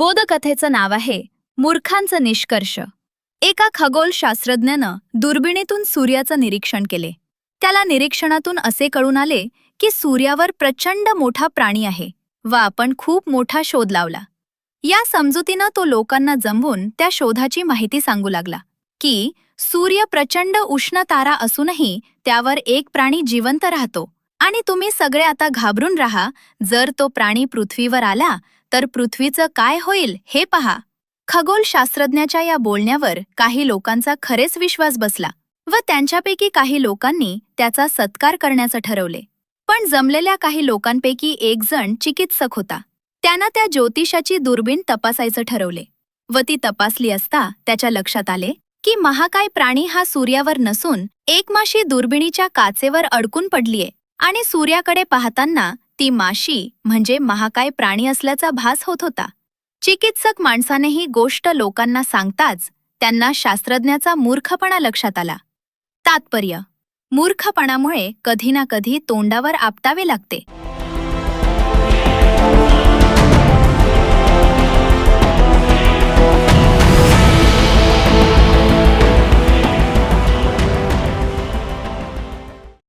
बोधकथेचं नाव आहे मूर्खांचं निष्कर्ष. एका खगोलशास्त्रज्ञानं दुर्बिणीतून सूर्याचं निरीक्षण केले. त्याला निरीक्षणातून असे कळून आले की सूर्यावर प्रचंड मोठा प्राणी आहे व आपण खूप मोठा शोध लावला. या समजुतीनं तो लोकांना जमवून त्या शोधाची माहिती सांगू लागला की सूर्य प्रचंड उष्ण तारा असूनही त्यावर एक प्राणी जिवंत राहतो आणि तुम्ही सगळे आता घाबरून राहा. जर तो प्राणी पृथ्वीवर आला तर पृथ्वीचं काय होईल हे पहा. खगोलशास्त्रज्ञाच्या या बोलण्यावर काही लोकांचा खरेच विश्वास बसला व त्यांच्यापैकी काही लोकांनी त्याचा सत्कार करण्याचं ठरवले. पण जमलेल्या काही लोकांपैकी एक जण चिकित्सक होता. त्यानं त्या ज्योतिषाची दुर्बीण तपासायचं ठरवले व ती तपासली असता त्याच्या लक्षात आले की महाकाय प्राणी हा सूर्यावर नसून एक माशी दुर्बिणीच्या काचेवर अडकून पडलीये आणि सूर्याकडे पाहताना ती माशी म्हणजे महाकाय प्राणी असल्याचा भास होत होता. चिकित्सक माणसाने ही गोष्ट लोकांना सांगताच त्यांना शास्त्रज्ञाचा मूर्खपणा लक्षात आला. तात्पर्य: मूर्खपणामुळे कधी ना कधी तोंडावर आपटावे लागते.